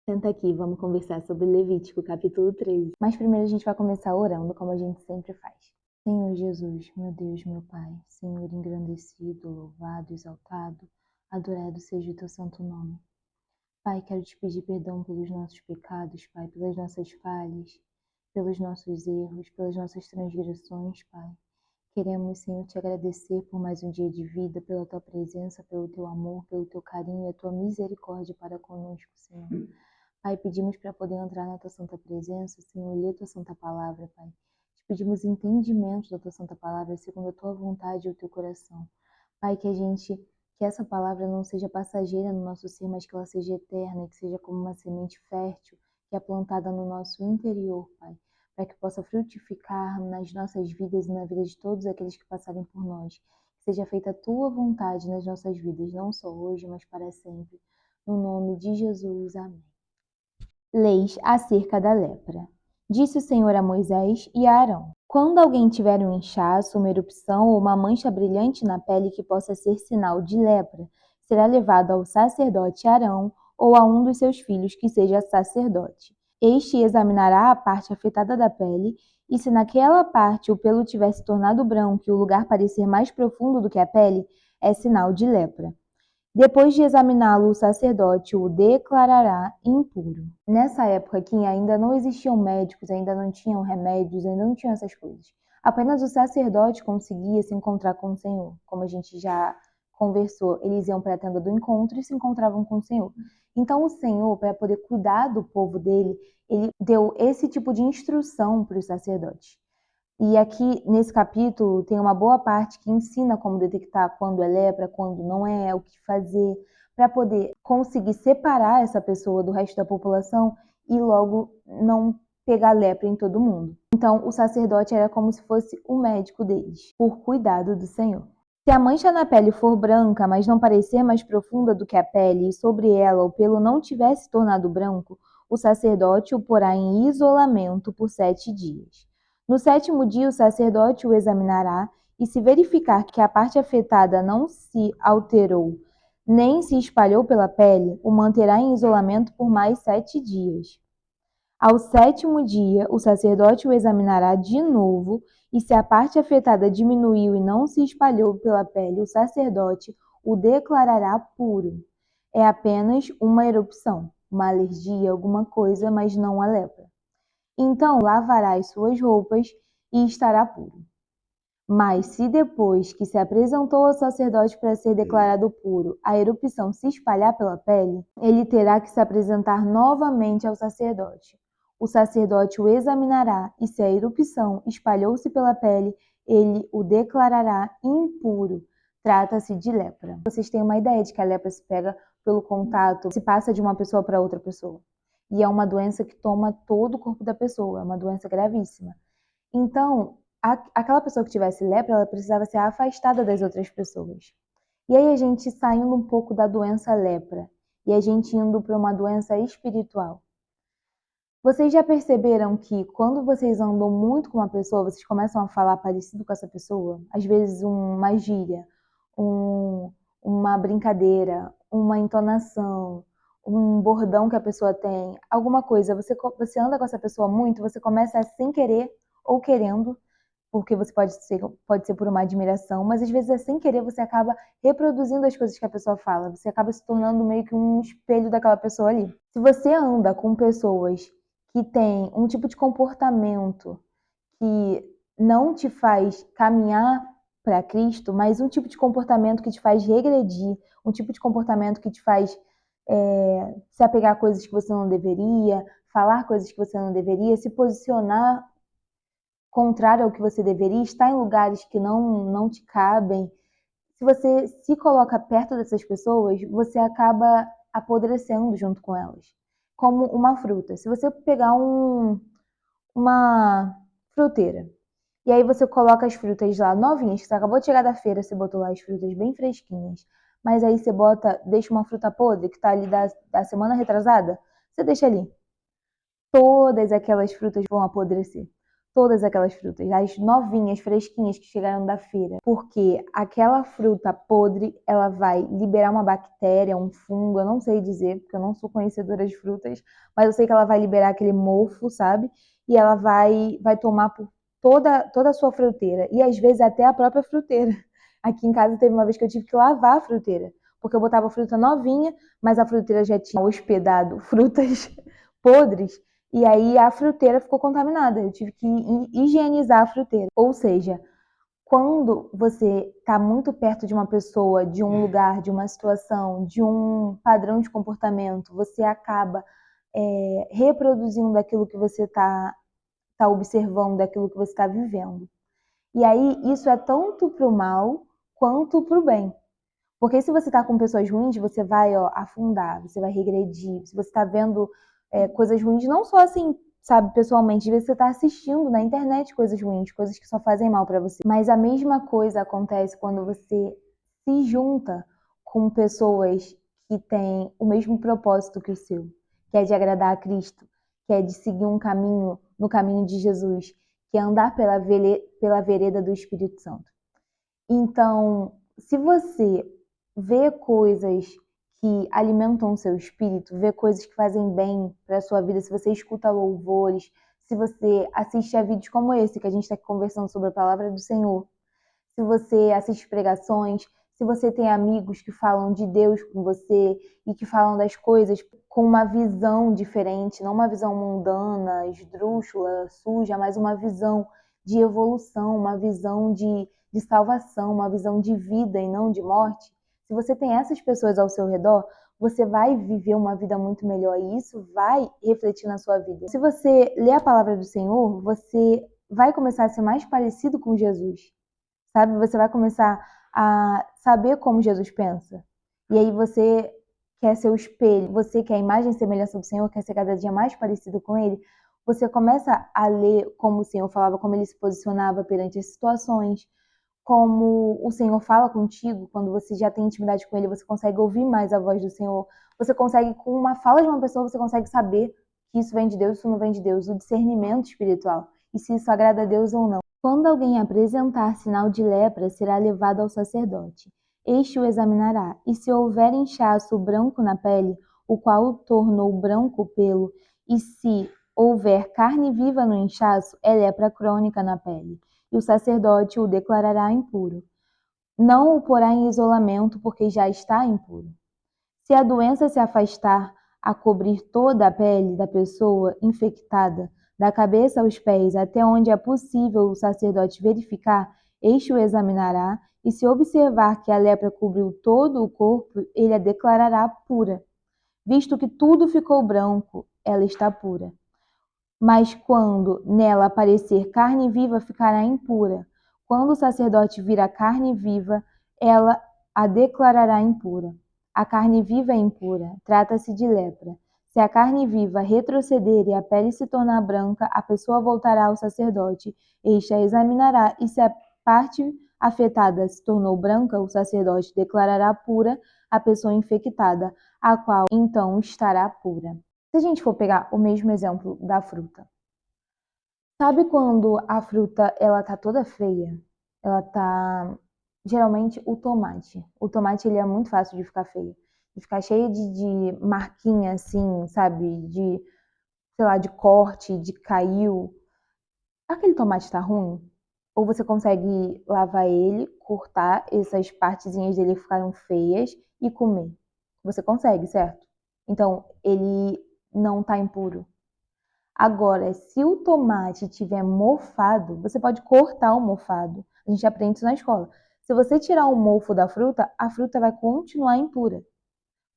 Senta aqui, vamos conversar sobre Levítico, capítulo 13. Mas primeiro a gente vai começar orando, como a gente sempre faz. Senhor Jesus, meu Deus, meu Pai, Senhor engrandecido, louvado, exaltado, adorado seja o teu santo nome. Pai, quero te pedir perdão pelos nossos pecados, Pai, pelas nossas falhas, pelos nossos erros, pelas nossas transgressões, Pai. Queremos, Senhor, te agradecer por mais um dia de vida, pela tua presença, pelo teu amor, pelo teu carinho e a tua misericórdia para conosco, Senhor. Pai, pedimos para poder entrar na tua santa presença, Senhor, ler tua santa palavra, Pai. Te pedimos entendimento da tua santa palavra, segundo a tua vontade e o teu coração. Pai, que essa palavra não seja passageira no nosso ser, mas que ela seja eterna, que seja como uma semente fértil que é plantada no nosso interior, Pai, para que possa frutificar nas nossas vidas e na vida de todos aqueles que passarem por nós. Que seja feita a tua vontade nas nossas vidas, não só hoje, mas para sempre. No nome de Jesus, amém. Leis acerca da lepra. Disse o Senhor a Moisés e a Arão: quando alguém tiver um inchaço, uma erupção ou uma mancha brilhante na pele que possa ser sinal de lepra, será levado ao sacerdote Arão ou a um dos seus filhos que seja sacerdote. Este examinará a parte afetada da pele, e se naquela parte o pelo tiver se tornado branco e o lugar parecer mais profundo do que a pele, é sinal de lepra. Depois de examiná-lo, o sacerdote o declarará impuro. Nessa época que ainda não existiam médicos, ainda não tinham remédios, ainda não tinham essas coisas. Apenas o sacerdote conseguia se encontrar com o Senhor. Como a gente já conversou, eles iam para a tenda do encontro e se encontravam com o Senhor. Então o Senhor, para poder cuidar do povo dele, ele deu esse tipo de instrução para os sacerdotes. E aqui, nesse capítulo, tem uma boa parte que ensina como detectar quando é lepra, quando não é, o que fazer, para poder conseguir separar essa pessoa do resto da população e logo não pegar lepra em todo mundo. Então, o sacerdote era como se fosse o médico deles, por cuidado do Senhor. Se a mancha na pele for branca, mas não parecer mais profunda do que a pele, e sobre ela o pelo não tivesse tornado branco, o sacerdote o porá em isolamento por 7 dias. No 7º dia, o sacerdote o examinará, e se verificar que a parte afetada não se alterou, nem se espalhou pela pele, o manterá em isolamento por mais 7 dias. Ao 7º dia, o sacerdote o examinará de novo, e se a parte afetada diminuiu e não se espalhou pela pele, o sacerdote o declarará puro. É apenas uma erupção, uma alergia, alguma coisa, mas não a lepra. Então lavará as suas roupas e estará puro. Mas se depois que se apresentou ao sacerdote para ser declarado puro, a erupção se espalhar pela pele, ele terá que se apresentar novamente ao sacerdote. O sacerdote o examinará, e se a erupção espalhou-se pela pele, ele o declarará impuro. Trata-se de lepra. Vocês têm uma ideia de que a lepra se pega pelo contato, se passa de uma pessoa para outra pessoa. E é uma doença que toma todo o corpo da pessoa, é uma doença gravíssima. Então, aquela pessoa que tivesse lepra, ela precisava ser afastada das outras pessoas. E aí a gente saindo um pouco da doença lepra e a gente indo para uma doença espiritual. Vocês já perceberam que quando vocês andam muito com uma pessoa, vocês começam a falar parecido com essa pessoa? Às vezes uma gíria, uma brincadeira, uma entonação, um bordão que a pessoa tem, alguma coisa. Você anda com essa pessoa muito, você começa a, sem querer ou querendo, porque você pode ser por uma admiração, mas às vezes é sem querer, você acaba reproduzindo as coisas que a pessoa fala, você acaba se tornando meio que um espelho daquela pessoa ali. Se você anda com pessoas que têm um tipo de comportamento que não te faz caminhar para Cristo, mas um tipo de comportamento que te faz regredir, um tipo de comportamento que te faz se apegar a coisas que você não deveria, falar coisas que você não deveria, se posicionar contrário ao que você deveria, estar em lugares que não te cabem. Se você se coloca perto dessas pessoas, você acaba apodrecendo junto com elas. Como uma fruta. Se você pegar uma fruteira, e aí você coloca as frutas lá novinhas, que você acabou de chegar da feira, você botou lá as frutas bem fresquinhas, mas aí você deixa uma fruta podre, que tá ali da semana retrasada, você deixa ali. Todas aquelas frutas vão apodrecer. todas aquelas frutas, as novinhas, fresquinhas que chegaram da feira, porque aquela fruta podre, ela vai liberar uma bactéria, um fungo, eu não sei dizer, porque eu não sou conhecedora de frutas, mas eu sei que ela vai liberar aquele mofo, sabe? E ela vai tomar por toda a sua fruteira, e às vezes até a própria fruteira. Aqui em casa teve uma vez que eu tive que lavar a fruteira, porque eu botava a fruta novinha, mas a fruteira já tinha hospedado frutas podres, e aí a fruteira ficou contaminada. Eu tive que higienizar a fruteira. Ou seja, quando você está muito perto de uma pessoa, de um lugar, de uma situação, de um padrão de comportamento, você acaba reproduzindo aquilo que você está observando, daquilo que você está vivendo. E aí isso é tanto para o mal quanto para o bem. Porque se você está com pessoas ruins, você vai afundar, você vai regredir. Se você está vendo coisas ruins, não só assim, sabe, pessoalmente, às vezes você está assistindo na internet coisas ruins, coisas que só fazem mal para você. Mas a mesma coisa acontece quando você se junta com pessoas que têm o mesmo propósito que o seu, que é de agradar a Cristo, que é de seguir um caminho no caminho de Jesus, que é andar pela vereda do Espírito Santo. Então, se você vê coisas que alimentam o seu espírito, vê coisas que fazem bem para a sua vida, se você escuta louvores, se você assiste a vídeos como esse, que a gente está aqui conversando sobre a palavra do Senhor, se você assiste pregações, se você tem amigos que falam de Deus com você e que falam das coisas com uma visão diferente, não uma visão mundana, esdrúxula, suja, mas uma visão de evolução, uma visão de salvação, uma visão de vida e não de morte. Se você tem essas pessoas ao seu redor, você vai viver uma vida muito melhor e isso vai refletir na sua vida. Se você lê a palavra do Senhor, você vai começar a ser mais parecido com Jesus, sabe? Você vai começar a saber como Jesus pensa. E aí você quer ser o espelho, você quer a imagem e semelhança do Senhor, quer ser cada dia mais parecido com Ele, você começa a ler como o Senhor falava, como Ele se posicionava perante as situações, como o Senhor fala contigo, quando você já tem intimidade com Ele, você consegue ouvir mais a voz do Senhor, você consegue, com uma fala de uma pessoa, você consegue saber que isso vem de Deus, isso não vem de Deus, o discernimento espiritual, e se isso agrada a Deus ou não. Quando alguém apresentar sinal de lepra, será levado ao sacerdote. Este o examinará, e se houver inchaço branco na pele, o qual o tornou branco o pelo, e se houver carne viva no inchaço, é lepra crônica na pele, e o sacerdote o declarará impuro. Não o porá em isolamento, porque já está impuro. Se a doença se afastar a cobrir toda a pele da pessoa infectada, da cabeça aos pés, até onde é possível o sacerdote verificar, este o examinará, e se observar que a lepra cobriu todo o corpo, ele a declarará pura. Visto que tudo ficou branco, ela está pura. Mas quando nela aparecer carne viva, ficará impura. Quando o sacerdote vir a carne viva, ela a declarará impura. A carne viva é impura, trata-se de lepra. Se a carne viva retroceder e a pele se tornar branca, a pessoa voltará ao sacerdote. Este a examinará, e se a parte afetada se tornou branca, o sacerdote declarará pura a pessoa infectada, a qual então estará pura. Se a gente for pegar o mesmo exemplo da fruta, sabe quando a fruta ela tá toda feia? Ela tá geralmente o tomate. O tomate ele é muito fácil de ficar feio, de ficar cheio de marquinha assim, sabe? De, sei lá, de corte, de caiu. Aquele tomate tá ruim? Ou você consegue lavar ele, cortar essas partezinhas dele que ficaram feias e comer? Você consegue, certo? Então, ele não tá impuro. Agora, se o tomate tiver mofado, você pode cortar o mofado. A gente aprende isso na escola. Se você tirar o mofo da fruta, a fruta vai continuar impura.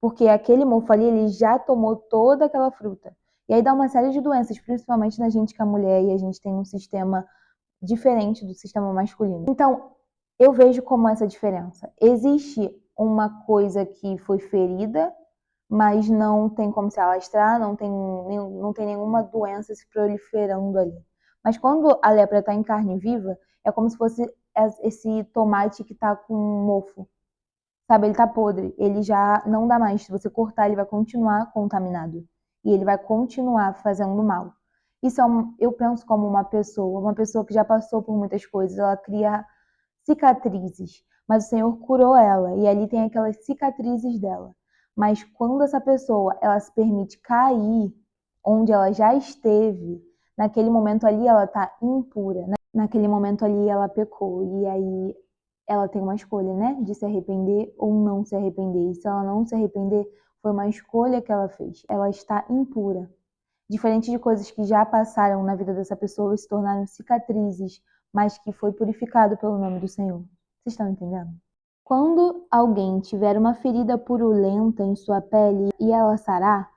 Porque aquele mofo ali, ele já tomou toda aquela fruta. E aí dá uma série de doenças, principalmente na gente que é mulher e a gente tem um sistema diferente do sistema masculino. Então, eu vejo como essa diferença. Existe uma coisa que foi ferida, mas não tem como se alastrar, não tem nenhuma doença se proliferando ali. Mas quando a lepra está em carne viva, é como se fosse esse tomate que está com mofo. Sabe, ele está podre, ele já não dá mais. Se você cortar, ele vai continuar contaminado. E ele vai continuar fazendo mal. Isso eu penso como uma pessoa que já passou por muitas coisas, ela cria cicatrizes, mas o Senhor curou ela e ali tem aquelas cicatrizes dela. Mas quando essa pessoa ela se permite cair onde ela já esteve, naquele momento ali ela está impura, naquele momento ali ela pecou e aí ela tem uma escolha, né, de se arrepender ou não se arrepender. E se ela não se arrepender, foi uma escolha que ela fez. Ela está impura. Diferente de coisas que já passaram na vida dessa pessoa e se tornaram cicatrizes, mas que foi purificado pelo nome do Senhor. Vocês estão entendendo? Quando alguém tiver uma ferida purulenta em sua pele e ela sarar,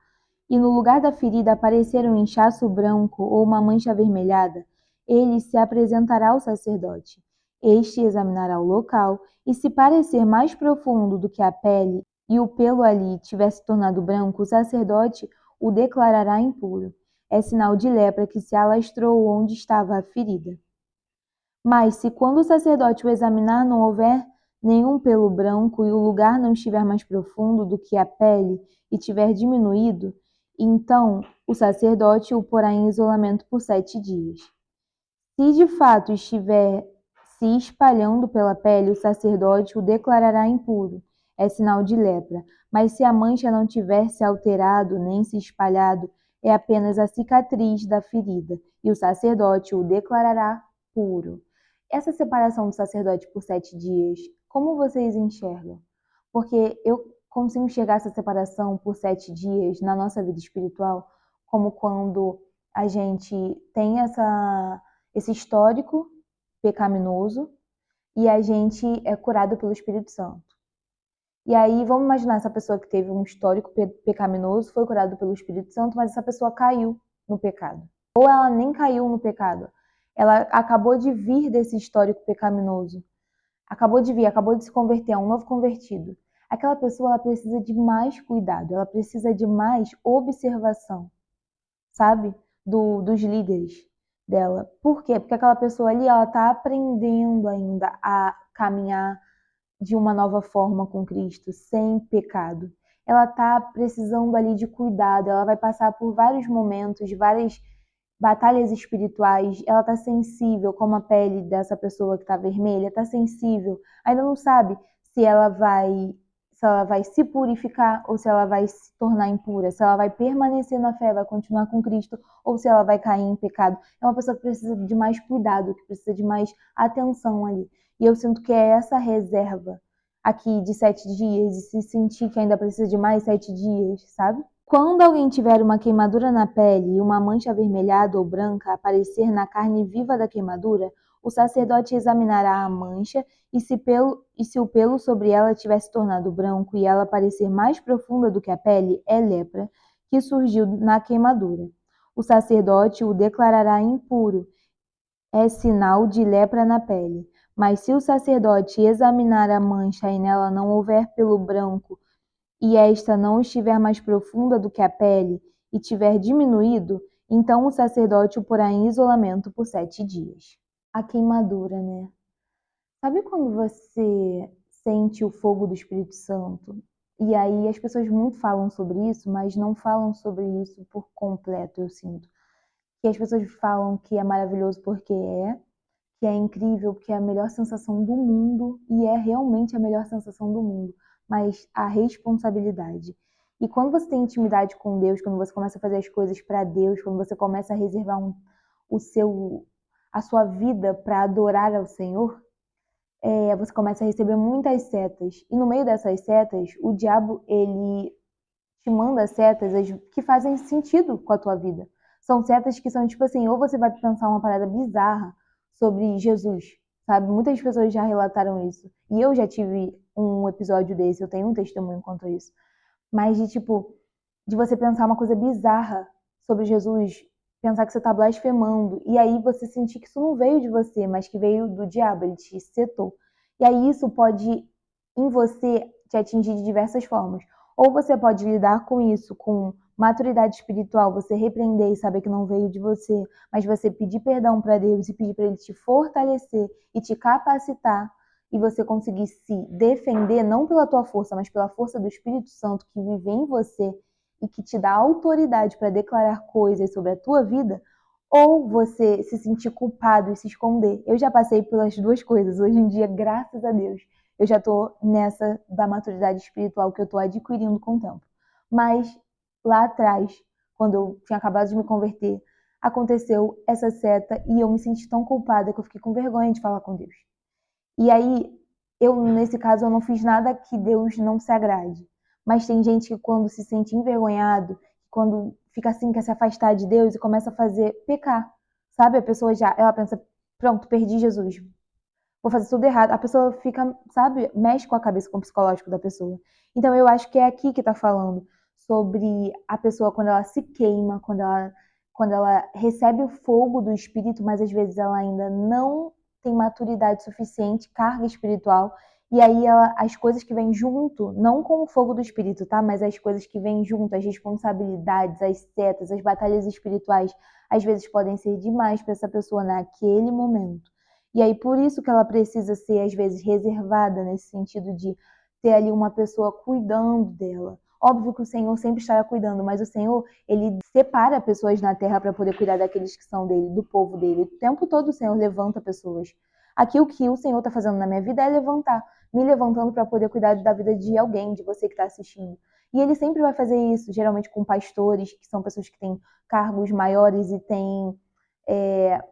e no lugar da ferida aparecer um inchaço branco ou uma mancha avermelhada, ele se apresentará ao sacerdote. Este examinará o local e, se parecer mais profundo do que a pele e o pelo ali tiver se tornado branco, o sacerdote o declarará impuro. É sinal de lepra que se alastrou onde estava a ferida. Mas se quando o sacerdote o examinar não houver nenhum pelo branco e o lugar não estiver mais profundo do que a pele e tiver diminuído, então o sacerdote o porá em isolamento por 7 dias. Se de fato estiver se espalhando pela pele, o sacerdote o declarará impuro. É sinal de lepra. Mas se a mancha não tiver se alterado nem se espalhado, é apenas a cicatriz da ferida, e o sacerdote o declarará puro. Essa separação do sacerdote por 7 dias, como vocês enxergam? Porque eu consigo enxergar essa separação por 7 dias na nossa vida espiritual como quando a gente tem esse histórico pecaminoso e a gente é curado pelo Espírito Santo. E aí, vamos imaginar essa pessoa que teve um histórico pecaminoso, foi curado pelo Espírito Santo, mas essa pessoa caiu no pecado. Ou ela nem caiu no pecado. Ela acabou de vir desse histórico pecaminoso. Acabou de se converter, é um novo convertido. Aquela pessoa ela precisa de mais cuidado, ela precisa de mais observação, sabe? Dos líderes dela. Por quê? Porque aquela pessoa ali, ela está aprendendo ainda a caminhar de uma nova forma com Cristo, sem pecado. Ela está precisando ali de cuidado, ela vai passar por vários momentos, várias batalhas espirituais, ela está sensível, como a pele dessa pessoa que está vermelha, está sensível, ainda não sabe se ela vai se purificar ou se ela vai se tornar impura, se ela vai permanecer na fé, vai continuar com Cristo ou se ela vai cair em pecado. É uma pessoa que precisa de mais cuidado, que precisa de mais atenção ali. E eu sinto que é essa reserva aqui de 7 dias e se sentir que ainda precisa de mais 7 dias, sabe? Quando alguém tiver uma queimadura na pele e uma mancha avermelhada ou branca aparecer na carne viva da queimadura, o sacerdote examinará a mancha e se o pelo sobre ela tiver se tornado branco e ela parecer mais profunda do que a pele, é lepra que surgiu na queimadura. O sacerdote o declarará impuro, é sinal de lepra na pele. Mas se o sacerdote examinar a mancha e nela não houver pelo branco e esta não estiver mais profunda do que a pele e tiver diminuído, então o sacerdote o porá em isolamento por 7 dias. A queimadura, né? Sabe quando você sente o fogo do Espírito Santo? E aí as pessoas muito falam sobre isso, mas não falam sobre isso por completo, eu sinto. Que as pessoas falam que é maravilhoso porque que é incrível, que é a melhor sensação do mundo, e é realmente a melhor sensação do mundo, mas a responsabilidade. E quando você tem intimidade com Deus, quando você começa a fazer as coisas para Deus, quando você começa a reservar a sua vida para adorar ao Senhor, você começa a receber muitas setas. E no meio dessas setas, o diabo, ele te manda setas que fazem sentido com a tua vida. São setas que são tipo assim, ou você vai pensar uma parada bizarra sobre Jesus, sabe? Muitas pessoas já relataram isso. E eu já tive um episódio desse, eu tenho um testemunho quanto a isso. Mas de você pensar uma coisa bizarra sobre Jesus, pensar que você tá blasfemando, e aí você sentir que isso não veio de você, mas que veio do diabo, ele te setou. E aí isso pode, em você, te atingir de diversas formas. Ou você pode lidar com isso com maturidade espiritual, você repreender e saber que não veio de você, mas você pedir perdão para Deus e pedir para Ele te fortalecer e te capacitar e você conseguir se defender não pela tua força, mas pela força do Espírito Santo que vive em você e que te dá autoridade para declarar coisas sobre a tua vida, ou você se sentir culpado e se esconder. Eu já passei pelas duas coisas. Hoje em dia, graças a Deus, eu já tô nessa da maturidade espiritual que eu tô adquirindo com o tempo. Mas lá atrás, quando eu tinha acabado de me converter, aconteceu essa seta e eu me senti tão culpada que eu fiquei com vergonha de falar com Deus. E aí, nesse caso, eu não fiz nada que Deus não se agrade. Mas tem gente que quando se sente envergonhado, quando fica assim, quer se afastar de Deus e começa a fazer pecar. Sabe? A pessoa ela pensa, pronto, perdi Jesus. Vou fazer tudo errado. A pessoa fica, sabe, mexe com a cabeça, com o psicológico da pessoa. Então eu acho que é aqui que tá falando sobre a pessoa quando ela se queima, quando ela recebe o fogo do Espírito, mas às vezes ela ainda não tem maturidade suficiente, carga espiritual, e aí as coisas que vêm junto, não com o fogo do Espírito, tá? Mas as coisas que vêm junto, as responsabilidades, as setas, as batalhas espirituais, às vezes podem ser demais para essa pessoa naquele momento. E aí por isso que ela precisa ser, às vezes, reservada nesse sentido de ter ali uma pessoa cuidando dela. Óbvio que o Senhor sempre estará cuidando, mas o Senhor, ele separa pessoas na terra para poder cuidar daqueles que são dele, do povo dele. O tempo todo o Senhor levanta pessoas. Aqui o que o Senhor está fazendo na minha vida é levantar, me levantando para poder cuidar da vida de alguém, de você que está assistindo. E ele sempre vai fazer isso, geralmente com pastores, que são pessoas que têm cargos maiores e têm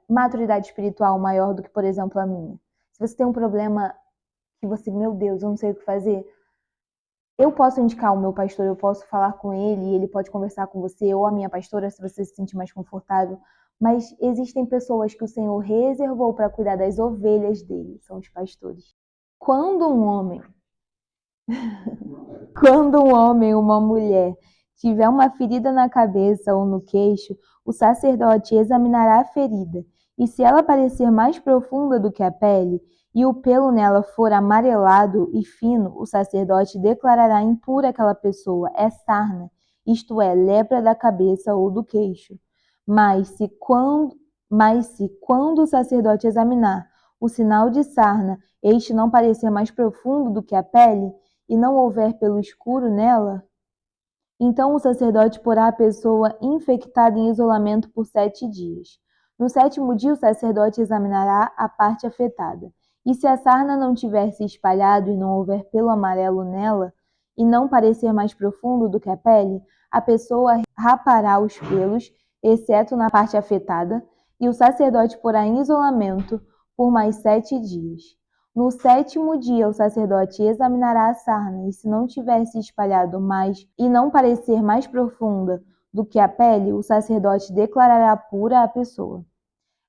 maturidade espiritual maior do que, por exemplo, a minha. Se você tem um problema que você, meu Deus, eu não sei o que fazer, eu posso indicar o meu pastor, eu posso falar com ele, e ele pode conversar com você, ou a minha pastora, se você se sentir mais confortável. Mas existem pessoas que o Senhor reservou para cuidar das ovelhas dele, são os pastores. Quando um homem ou uma mulher tiver uma ferida na cabeça ou no queixo, o sacerdote examinará a ferida, e se ela parecer mais profunda do que a pele, e o pelo nela for amarelado e fino, o sacerdote declarará impura aquela pessoa, é sarna, isto é, lepra da cabeça ou do queixo. Mas se quando o sacerdote examinar o sinal de sarna, este não parecer mais profundo do que a pele, e não houver pelo escuro nela, então o sacerdote porá a pessoa infectada em isolamento por 7 dias. No 7º dia, o sacerdote examinará a parte afetada. E se a sarna não tiver se espalhado e não houver pelo amarelo nela, e não parecer mais profundo do que a pele, a pessoa rapará os pelos, exceto na parte afetada, e o sacerdote porá em isolamento por mais 7 dias. No 7º dia, o sacerdote examinará a sarna, e se não tiver se espalhado mais e não parecer mais profunda do que a pele, o sacerdote declarará pura a pessoa.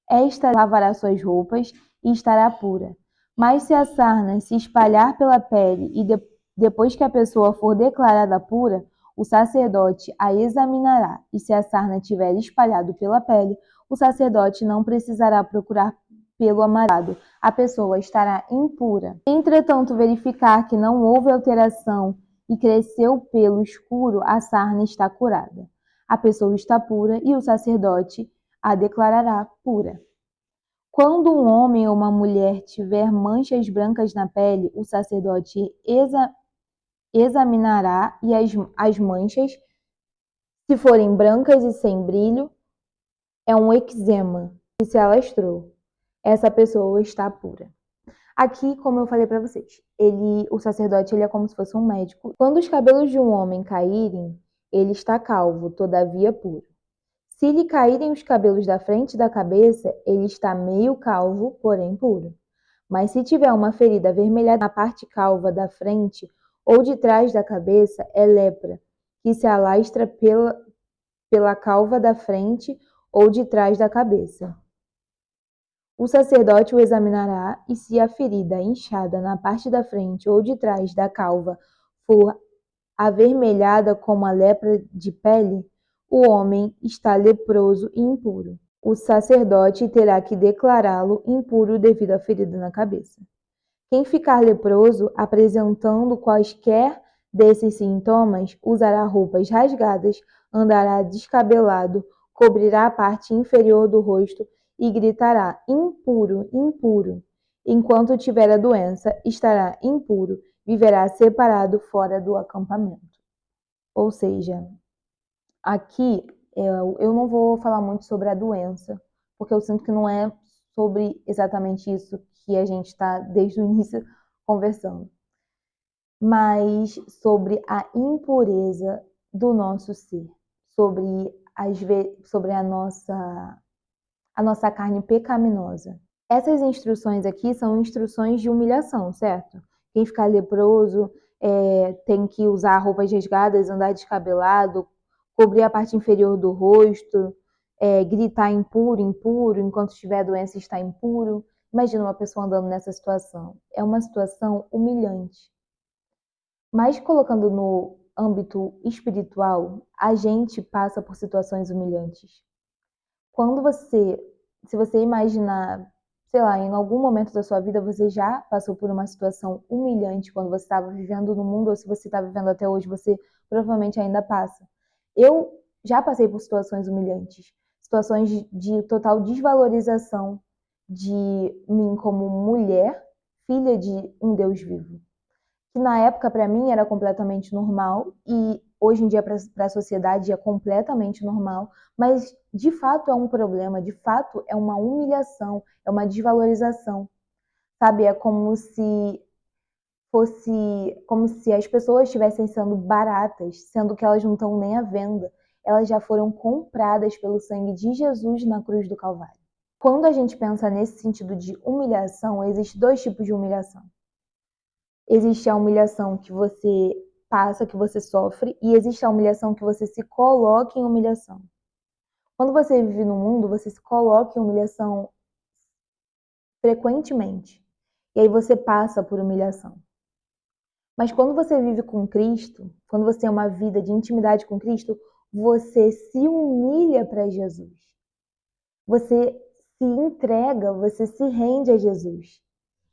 Esta lavará suas roupas e estará pura. Mas se a sarna se espalhar pela pele e depois que a pessoa for declarada pura, o sacerdote a examinará, e se a sarna tiver espalhado pela pele, o sacerdote não precisará procurar pelo amarelado, a pessoa estará impura. Entretanto, verificar que não houve alteração e cresceu pelo escuro, a sarna está curada. A pessoa está pura e o sacerdote a declarará pura. Quando um homem ou uma mulher tiver manchas brancas na pele, o sacerdote examinará e as manchas, se forem brancas e sem brilho, é um eczema que se alastrou. Essa pessoa está pura. Aqui, como eu falei para vocês, o sacerdote ele é como se fosse um médico. Quando os cabelos de um homem caírem, ele está calvo, todavia puro. Se lhe caírem os cabelos da frente da cabeça, ele está meio calvo, porém puro. Mas se tiver uma ferida avermelhada na parte calva da frente ou de trás da cabeça, é lepra, que se alastra pela calva da frente ou de trás da cabeça. O sacerdote o examinará, e se a ferida inchada na parte da frente ou de trás da calva for avermelhada como a lepra de pele, o homem está leproso e impuro. O sacerdote terá que declará-lo impuro devido à ferida na cabeça. Quem ficar leproso, apresentando quaisquer desses sintomas, usará roupas rasgadas, andará descabelado, cobrirá a parte inferior do rosto e gritará: impuro, impuro. Enquanto tiver a doença, estará impuro, viverá separado fora do acampamento. Ou seja, aqui Eu não vou falar muito sobre a doença, porque eu sinto que não é sobre exatamente isso que a gente está desde o início conversando, mas sobre a impureza do nosso ser, sobre, sobre a nossa carne pecaminosa. Essas instruções aqui são instruções de humilhação, certo? Quem ficar leproso tem que usar roupas rasgadas, andar descabelado, cobrir a parte inferior do rosto, gritar impuro, impuro, enquanto estiver a doença está impuro. Imagina uma pessoa andando nessa situação. É uma situação humilhante. Mas colocando no âmbito espiritual, a gente passa por situações humilhantes. Se você imaginar, sei lá, em algum momento da sua vida você já passou por uma situação humilhante quando você estava vivendo no mundo, ou se você está vivendo até hoje, você provavelmente ainda passa. Eu já passei por situações humilhantes, situações de total desvalorização de mim como mulher, filha de um Deus vivo, que na época para mim era completamente normal e hoje em dia para a sociedade é completamente normal, mas de fato é um problema, de fato é uma humilhação, é uma desvalorização, sabe? É como se as pessoas estivessem sendo baratas, sendo que elas não estão nem à venda, elas já foram compradas pelo sangue de Jesus na cruz do Calvário. Quando a gente pensa nesse sentido de humilhação, existem dois tipos de humilhação. Existe a humilhação que você passa, que você sofre, e existe a humilhação que você se coloca em humilhação. Quando você vive no mundo, você se coloca em humilhação frequentemente. E aí você passa por humilhação. Mas quando você vive com Cristo, quando você tem uma vida de intimidade com Cristo, você se humilha para Jesus. Você se entrega, você se rende a Jesus.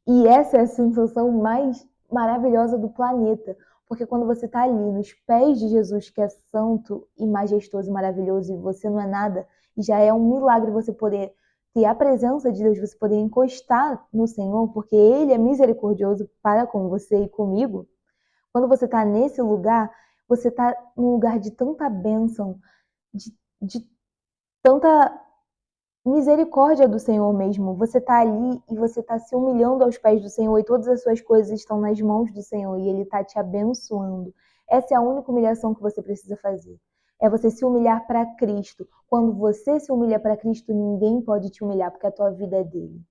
E essa é a sensação mais maravilhosa do planeta, porque quando você está ali nos pés de Jesus, que é santo e majestoso e maravilhoso, e você não é nada, e já é um milagre você poder ter a presença de Deus, você poder encostar no Senhor, porque Ele é misericordioso para com você e comigo. Quando você está nesse lugar, você está num lugar de tanta bênção, de tanta misericórdia do Senhor mesmo. Você está ali e você está se humilhando aos pés do Senhor e todas as suas coisas estão nas mãos do Senhor e Ele está te abençoando. Essa é a única humilhação que você precisa fazer. É você se humilhar para Cristo. Quando você se humilha para Cristo, ninguém pode te humilhar, porque a tua vida é dele.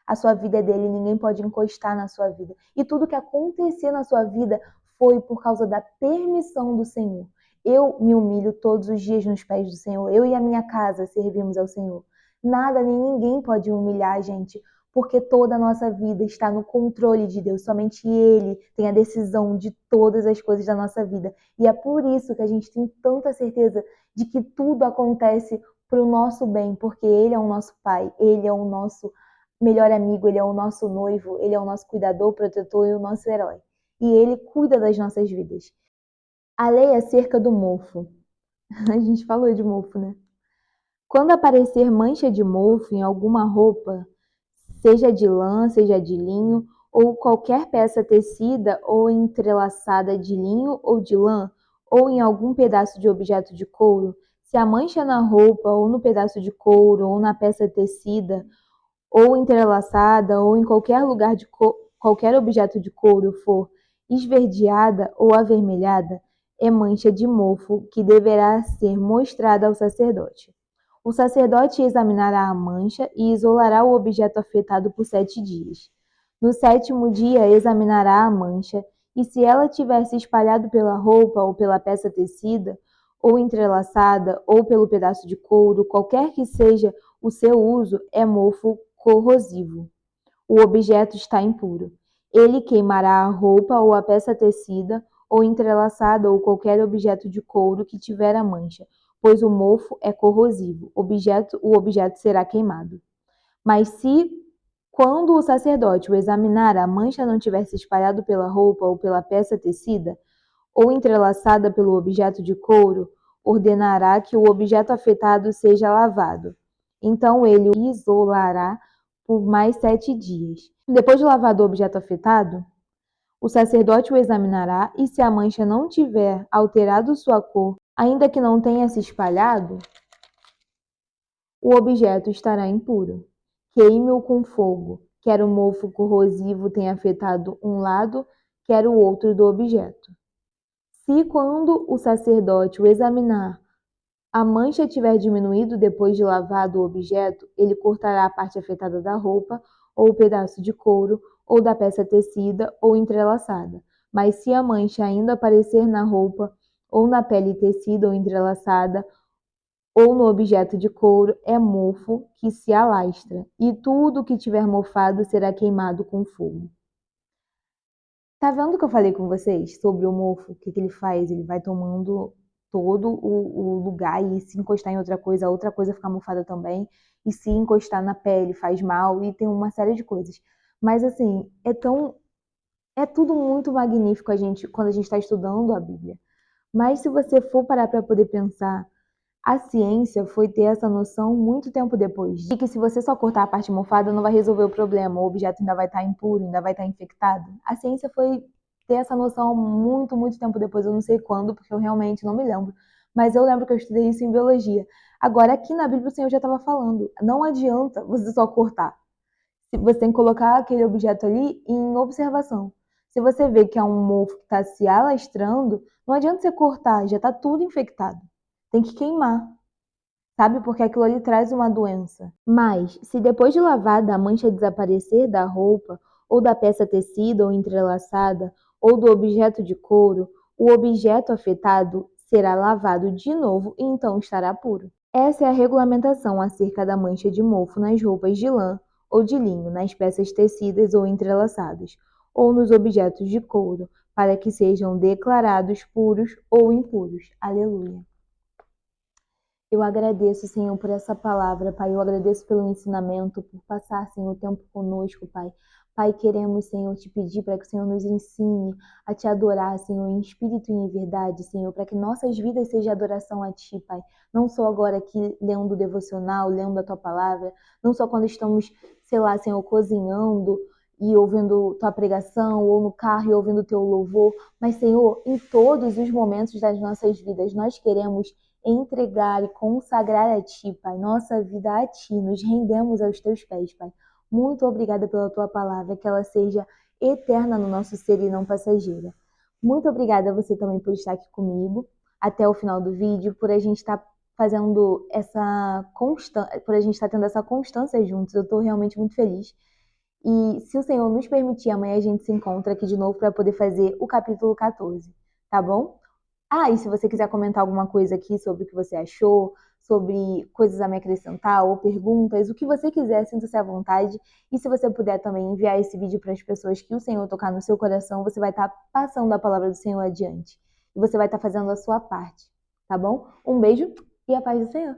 A sua vida é dele, ninguém pode encostar na sua vida. E tudo que acontecer na sua vida foi por causa da permissão do Senhor. Eu me humilho todos os dias nos pés do Senhor. Eu e a minha casa servimos ao Senhor. Nada nem ninguém pode humilhar a gente, porque toda a nossa vida está no controle de Deus. Somente Ele tem a decisão de todas as coisas da nossa vida. E é por isso que a gente tem tanta certeza de que tudo acontece para o nosso bem, porque Ele é o nosso Pai, Ele é o nosso melhor amigo, Ele é o nosso noivo, Ele é o nosso cuidador, protetor e o nosso herói. E Ele cuida das nossas vidas. A lei é acerca do mofo. A gente falou de mofo, né? Quando aparecer mancha de mofo em alguma roupa, seja de lã, seja de linho, ou qualquer peça tecida ou entrelaçada de linho ou de lã, ou em algum pedaço de objeto de couro, se a mancha na roupa ou no pedaço de couro ou na peça tecida ou entrelaçada ou em qualquer lugar de qualquer objeto de couro for esverdeada ou avermelhada, é mancha de mofo que deverá ser mostrada ao sacerdote. O sacerdote examinará a mancha e isolará o objeto afetado por 7 dias. No 7º dia, examinará a mancha, e se ela tiver se espalhado pela roupa ou pela peça tecida, ou entrelaçada, ou pelo pedaço de couro, qualquer que seja o seu uso, é mofo corrosivo. O objeto está impuro. Ele queimará a roupa ou a peça tecida, ou entrelaçada, ou qualquer objeto de couro que tiver a mancha, pois o mofo é corrosivo. O objeto será queimado. Mas se, quando o sacerdote o examinar, a mancha não tiver se espalhado pela roupa ou pela peça tecida, ou entrelaçada pelo objeto de couro, ordenará que o objeto afetado seja lavado. Então ele o isolará por mais 7 dias. Depois de lavado o objeto afetado, o sacerdote o examinará e se a mancha não tiver alterado sua cor, ainda que não tenha se espalhado, o objeto estará impuro. Queime-o com fogo, quer o mofo corrosivo tenha afetado um lado, quer o outro do objeto. Se quando o sacerdote o examinar, a mancha tiver diminuído depois de lavado o objeto, ele cortará a parte afetada da roupa, ou o pedaço de couro, ou da peça tecida ou entrelaçada. Mas se a mancha ainda aparecer na roupa, ou na pele tecida ou entrelaçada, ou no objeto de couro, é mofo que se alastra, e tudo que tiver mofado será queimado com fogo. Tá vendo o que eu falei com vocês sobre o mofo? O que ele faz? Ele vai tomando todo o lugar e se encostar em outra coisa, a outra coisa fica mofada também. E se encostar na pele faz mal e tem uma série de coisas. Mas assim, é tudo muito magnífico quando a gente está estudando a Bíblia. Mas se você for parar para poder pensar, a ciência foi ter essa noção muito tempo depois. E que se você só cortar a parte mofada, não vai resolver o problema. O objeto ainda vai estar impuro, ainda vai estar infectado. A ciência foi ter essa noção muito, muito tempo depois. Eu não sei quando, porque eu realmente não me lembro. Mas eu lembro que eu estudei isso em biologia. Agora, aqui na Bíblia, o Senhor já estava falando. Não adianta você só cortar. Você tem que colocar aquele objeto ali em observação. Se você vê que é um mofo que está se alastrando, não adianta você cortar, já está tudo infectado. Tem que queimar, sabe? Porque aquilo ali traz uma doença. Mas, se depois de lavada a mancha desaparecer da roupa, ou da peça tecida ou entrelaçada, ou do objeto de couro, o objeto afetado será lavado de novo e então estará puro. Essa é a regulamentação acerca da mancha de mofo nas roupas de lã ou de linho, nas peças tecidas ou entrelaçadas, ou nos objetos de couro, para que sejam declarados puros ou impuros. Aleluia. Eu agradeço, Senhor, por essa palavra, Pai. Eu agradeço pelo ensinamento, por passar, Senhor, o tempo conosco, Pai. Pai, queremos, Senhor, te pedir para que o Senhor nos ensine a te adorar, Senhor, em espírito e em verdade, Senhor, para que nossas vidas sejam adoração a Ti, Pai. Não só agora aqui lendo o devocional, lendo a Tua palavra, não só quando estamos, sei lá, Senhor, cozinhando e ouvindo Tua pregação, ou no carro e ouvindo Teu louvor, mas, Senhor, em todos os momentos das nossas vidas, nós queremos entregar e consagrar a Ti, Pai, nossa vida a Ti, nos rendemos aos Teus pés, Pai. Muito obrigada pela Tua palavra, que ela seja eterna no nosso ser e não passageira. Muito obrigada a você também por estar aqui comigo até o final do vídeo, por a gente estar fazendo essa constância, por a gente estar tendo essa constância juntos. Eu estou realmente muito feliz. E se o Senhor nos permitir, amanhã a gente se encontra aqui de novo para poder fazer o capítulo 14, tá bom? Ah, e se você quiser comentar alguma coisa aqui sobre o que você achou, sobre coisas a me acrescentar ou perguntas, o que você quiser, sinta-se à vontade. E se você puder também enviar esse vídeo para as pessoas que o Senhor tocar no seu coração, você vai estar passando a palavra do Senhor adiante. E você vai estar fazendo a sua parte, tá bom? Um beijo e a paz do Senhor.